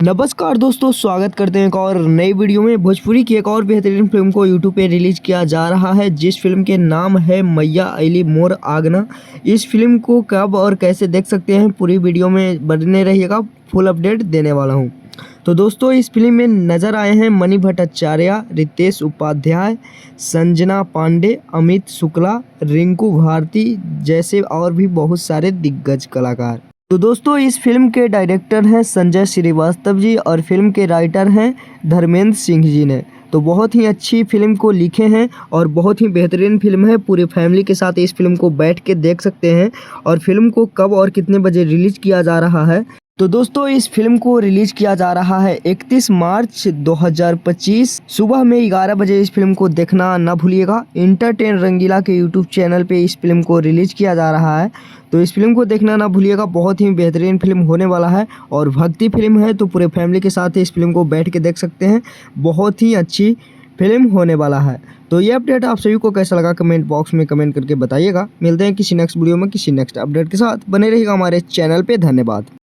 नमस्कार दोस्तों, स्वागत करते हैं एक और नई वीडियो में। भोजपुरी की एक और बेहतरीन फिल्म को यूट्यूब पे रिलीज किया जा रहा है, जिस फिल्म के नाम है मैया अइली मोर आंगना। इस फिल्म को कब और कैसे देख सकते हैं, पूरी वीडियो में बने रहिएगा, फुल अपडेट देने वाला हूं। तो दोस्तों, इस फिल्म में नज़र आए हैं मणि भट्टाचार्य, रितेश उपाध्याय, संजना पांडे, अमित शुक्ला, रिंकू भारती जैसे और भी बहुत सारे दिग्गज कलाकार। तो दोस्तों, इस फिल्म के डायरेक्टर हैं संजय श्रीवास्तव जी और फिल्म के राइटर हैं धर्मेंद्र सिंह जी ने। तो बहुत ही अच्छी फिल्म को लिखे हैं और बहुत ही बेहतरीन फिल्म है। पूरी फैमिली के साथ इस फिल्म को बैठ के देख सकते हैं। और फिल्म को कब और कितने बजे रिलीज किया जा रहा है, तो दोस्तों इस फिल्म को रिलीज किया जा रहा है 31 मार्च 2025 सुबह में 11 बजे। इस फिल्म को देखना ना भूलिएगा। इंटरटेन रंगीला के यूट्यूब चैनल पे इस फिल्म को रिलीज किया जा रहा है, तो इस फिल्म को देखना ना भूलिएगा। बहुत ही बेहतरीन फिल्म होने वाला है और भक्ति फिल्म है, तो पूरे फैमिली के साथ इस फिल्म को बैठ के देख सकते हैं। बहुत ही अच्छी फिल्म होने वाला है। तो ये अपडेट आप सभी को कैसा लगा, कमेंट बॉक्स में कमेंट करके बताइएगा। मिलते हैं किसी नेक्स्ट वीडियो में किसी नेक्स्ट अपडेट के साथ। बने रहिएगा हमारे चैनल पे। धन्यवाद।